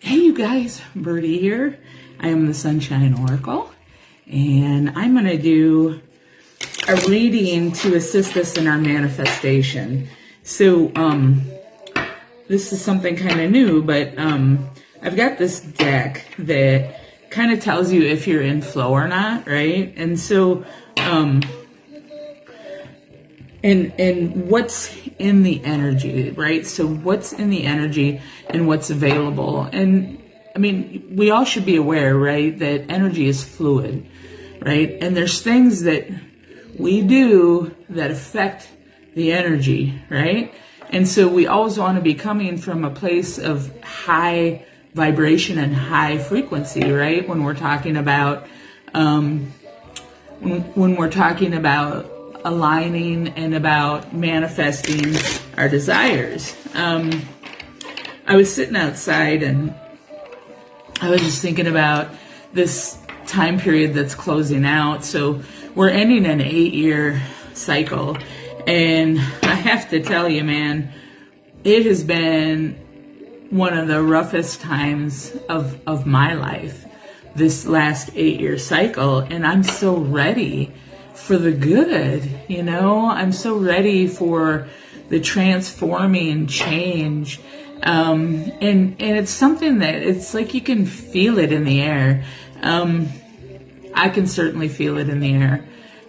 Hey you guys, Birdie here. I am the Sunshine Oracle, and I'm going to do a reading to assist us in our manifestation. So, this is something kind of new, but I've got this deck that kind of tells you if you're in flow or not, right? And so, and what's in the energy, right? So what's in the energy and what's available. And I mean, we all should be aware, right, that energy is fluid, right? And there's things that we do that affect the energy, right? And so we always want to be coming from a place of high vibration and high frequency, right? When we're talking about, when we're talking about aligning and about manifesting our desires. I was sitting outside and I was just thinking about this time period that's closing out. So we're ending an 8-year cycle, and I have to tell you, man, it has been one of the roughest times of my life, this last 8-year cycle, and I'm so ready for the good, you know? I'm so ready for the transforming change. And it's something that it's like you can feel it in the air. I can certainly feel it in the air.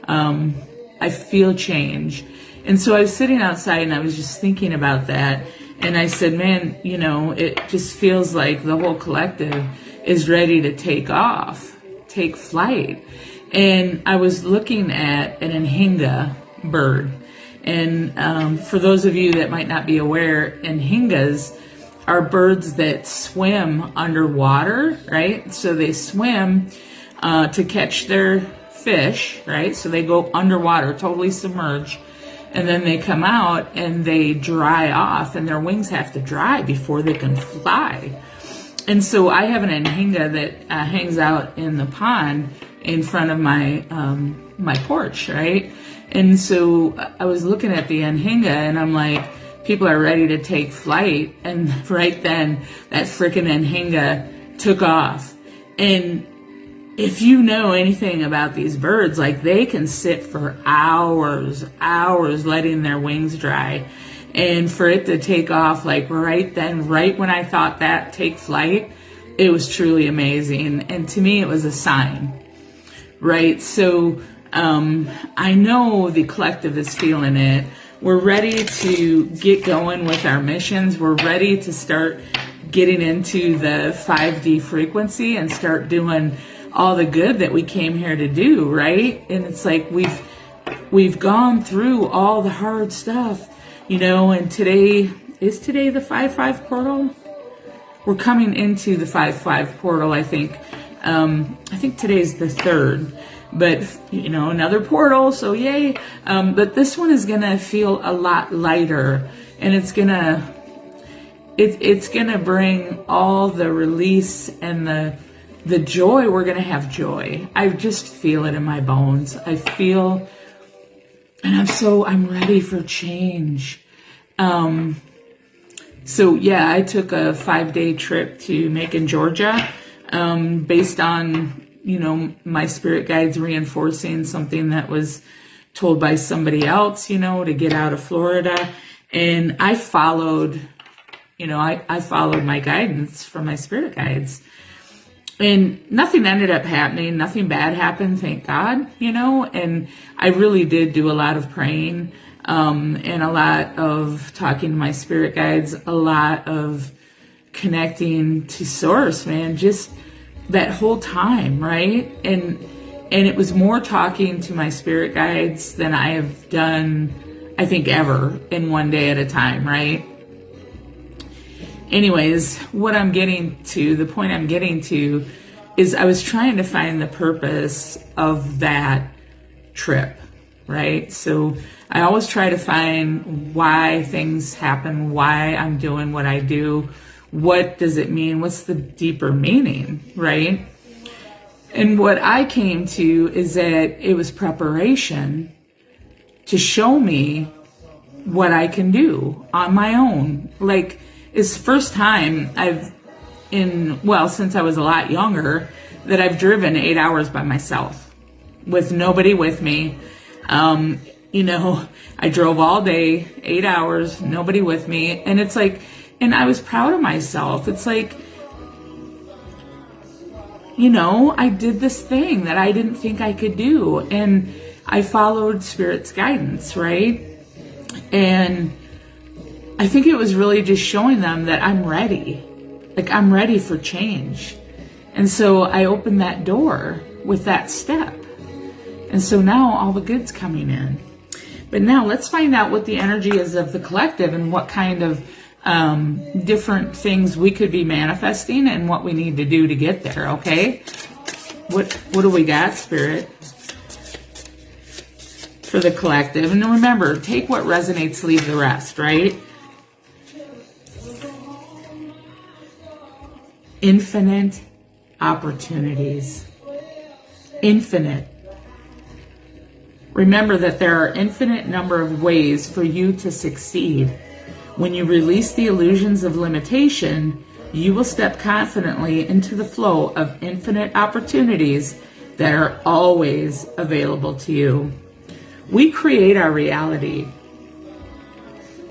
I feel change. And so I was sitting outside and I was just thinking about that. And I said, man, you know, it just feels like the whole collective is ready to take off, take flight. And I was looking at an anhinga bird. And for those of you that might not be aware, anhingas are birds that swim underwater, right? So they swim to catch their fish, right? So they go underwater, totally submerged. And then they come out and they dry off, and their wings have to dry before they can fly. And so I have an anhinga that hangs out in the pond in front of my my porch, right? And so I was looking at the anhinga and I'm like, people are ready to take flight. And right then, that frickin' anhinga took off. And if you know anything about these birds, like they can sit for hours letting their wings dry. And for it to take off, like right then, right when I thought that take flight, it was truly amazing. And to me, it was a sign, right? So I know the collective is feeling it. We're ready to get going with our missions. We're ready to start getting into the 5D frequency and start doing all the good that we came here to do, right? And it's like we've gone through all the hard stuff, you know, and today the 5-5 portal? We're coming into the 5-5 portal, I think. I think today's the 3rd, but you know, another portal, so yay. But this one is gonna feel a lot lighter, and it's gonna bring all the release and the joy. We're gonna have joy. I just feel it in my bones. I feel, and I'm ready for change. So yeah, I took a 5-day trip to Macon, Georgia, based on, you know, my spirit guides reinforcing something that was told by somebody else, you know, to get out of Florida. And I followed, you know, I followed my guidance from my spirit guides. And nothing ended up happening. Nothing bad happened, thank God, you know. And I really did do a lot of praying, and a lot of talking to my spirit guides, a lot of connecting to source, man, just that whole time, right? And it was more talking to my spirit guides than I have done, I think, ever in one day at a time, right? Anyways, what I'm getting to, the point I'm getting to, is I was trying to find the purpose of that trip, right? So I always try to find why things happen, why I'm doing what I do, what does it mean, what's the deeper meaning, right? And what I came to is that it was preparation to show me what I can do on my own. Like, it's the first time I've since I was a lot younger, that I've driven 8 hours by myself with nobody with me. I drove all day, 8 hours, nobody with me. And it's like, and I was proud of myself. It's like, I did this thing that I didn't think I could do. And I followed Spirit's guidance, right? And I think it was really just showing them that I'm ready. Like, I'm ready for change. And so I opened that door with that step. And so now all the good's coming in. But now let's find out what the energy is of the collective and what kind of different things we could be manifesting and what we need to do to get there, okay? What do we got, Spirit? For the collective. And remember, take what resonates, leave the rest, right? Infinite opportunities. Infinite. Remember that there are infinite number of ways for you to succeed. When you release the illusions of limitation, you will step confidently into the flow of infinite opportunities that are always available to you. We create our reality,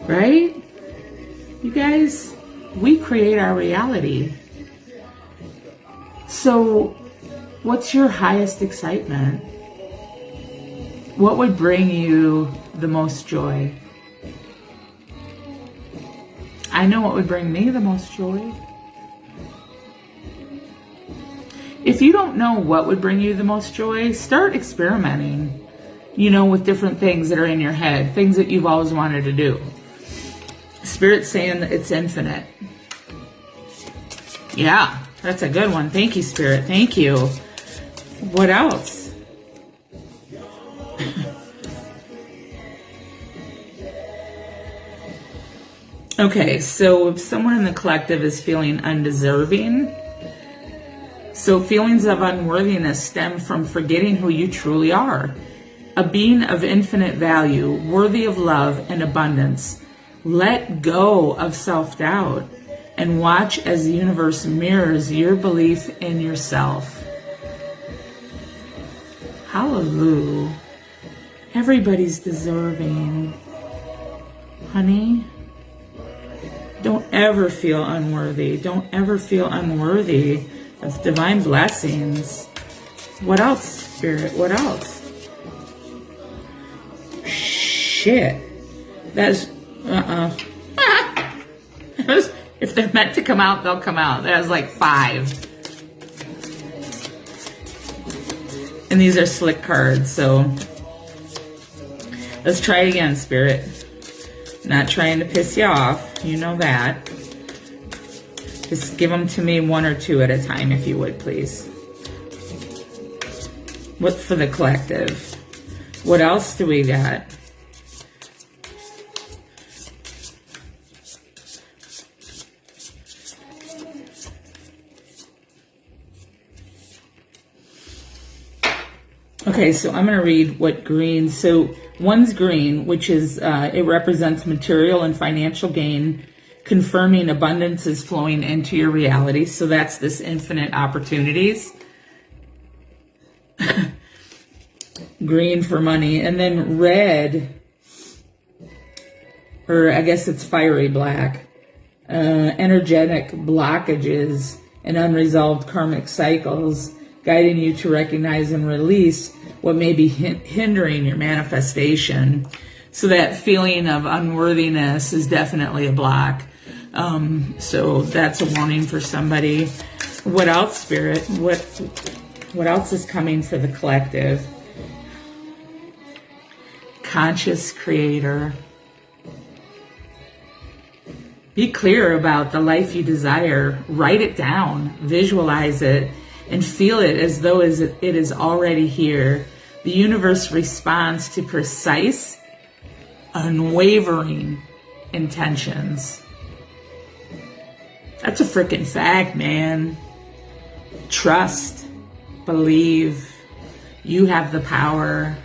right? You guys, we create our reality. So, what's your highest excitement? What would bring you the most joy? I know what would bring me the most joy. If you don't know what would bring you the most joy, start experimenting, with different things that are in your head, things that you've always wanted to do. Spirit's saying that it's infinite. Yeah, that's a good one. Thank you, Spirit. Thank you. What else? Okay, so if someone in the collective is feeling undeserving, so feelings of unworthiness stem from forgetting who you truly are. A being of infinite value, worthy of love and abundance. Let go of self-doubt and watch as the universe mirrors your belief in yourself. Hallelujah. Everybody's deserving. Honey, don't ever feel unworthy. Don't ever feel unworthy of divine blessings. What else, Spirit? What else? Shit. That's, if they're meant to come out, they'll come out. That was like 5. And these are slick cards, so let's try it again, Spirit. Not trying to piss you off. You know that. Just give them to me 1 or 2 at a time, if you would, please. What for the collective? What else do we got? Okay, so I'm going to read what green. So one's green, which is, it represents material and financial gain, confirming abundance is flowing into your reality. So that's this infinite opportunities. Green for money. And then red, or I guess it's fiery black, energetic blockages and unresolved karmic cycles, guiding you to recognize and release what may be hindering your manifestation. So that feeling of unworthiness is definitely a block. So that's a warning for somebody. What else, Spirit? What else is coming for the collective? Conscious creator. Be clear about the life you desire. Write it down. Visualize it. And feel it as though it is already here. The universe responds to precise, unwavering intentions. That's a freaking fact, man. Trust, believe, you have the power.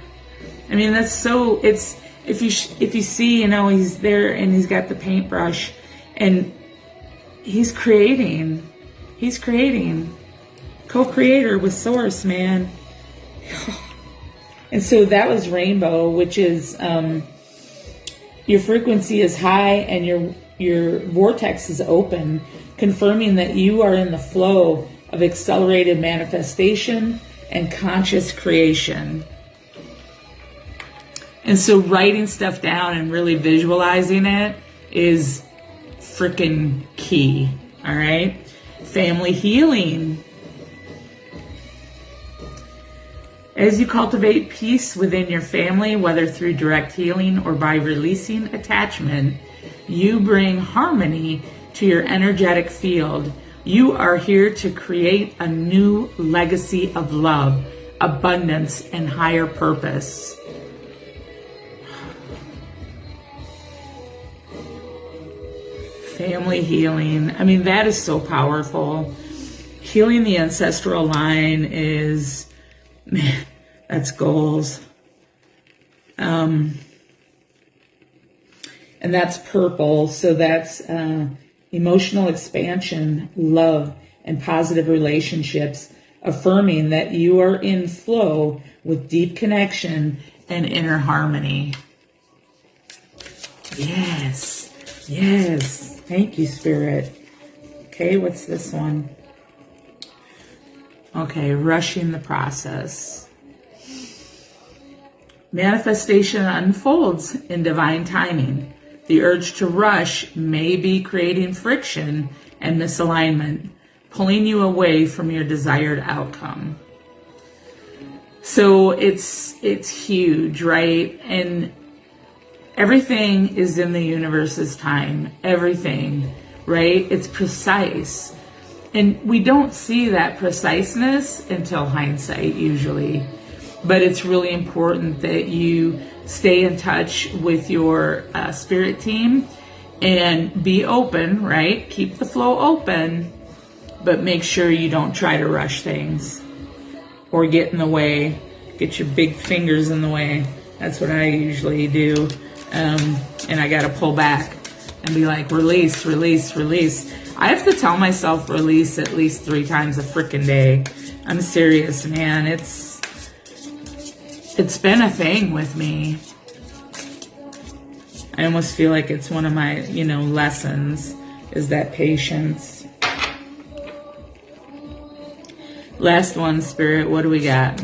I mean, that's so, it's, if you see, he's there and he's got the paintbrush and he's creating He's creating. Co-creator with Source, man. And so that was rainbow, which is your frequency is high and your vortex is open, confirming that you are in the flow of accelerated manifestation and conscious creation. And so writing stuff down and really visualizing it is freaking key. All right. Family healing. As you cultivate peace within your family, whether through direct healing or by releasing attachment, you bring harmony to your energetic field. You are here to create a new legacy of love, abundance, and higher purpose. Family healing. I mean, that is so powerful. Healing the ancestral line is, man, that's goals. And that's purple. So that's emotional expansion, love, and positive relationships, affirming that you are in flow with deep connection and inner harmony. Yes. Yes. Thank you, Spirit. Okay, what's this one? Okay, rushing the process. Manifestation unfolds in divine timing. The urge to rush may be creating friction and misalignment, pulling you away from your desired outcome. So it's huge, right? And everything is in the universe's time. Everything, right? It's precise. And we don't see that preciseness until hindsight, usually. But it's really important that you stay in touch with your spirit team and be open, right? Keep the flow open, but make sure you don't try to rush things or get in the way, get your big fingers in the way. That's what I usually do. And I got to pull back and be like, release, release, release. I have to tell myself release at least 3 times a freaking day. I'm serious, man. It's been a thing with me. I almost feel like it's one of my, lessons is that patience. Last one, Spirit. What do we got?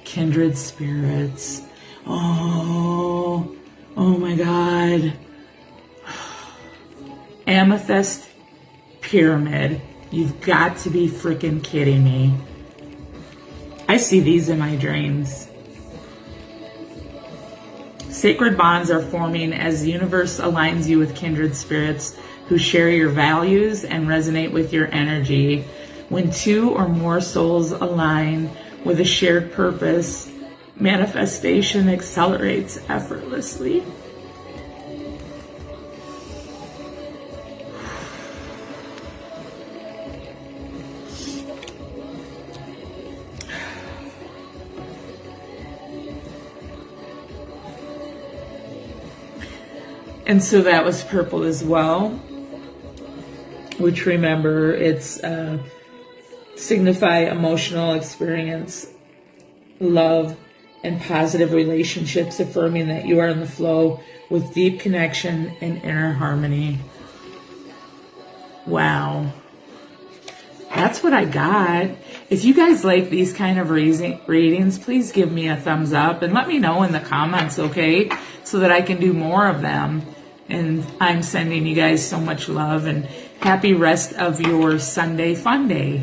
Kindred spirits. Oh my God. Amethyst pyramid. You've got to be freaking kidding me. I see these in my dreams. Sacred bonds are forming as the universe aligns you with kindred spirits who share your values and resonate with your energy. When 2 or more souls align with a shared purpose, manifestation accelerates effortlessly. And so that was purple as well, which, remember, it's signify emotional experience, love, and positive relationships, affirming that you are in the flow with deep connection and inner harmony. Wow. That's what I got. If you guys like these kind of readings, please give me a thumbs up and let me know in the comments, okay? So that I can do more of them. And I'm sending you guys so much love and happy rest of your Sunday fun day.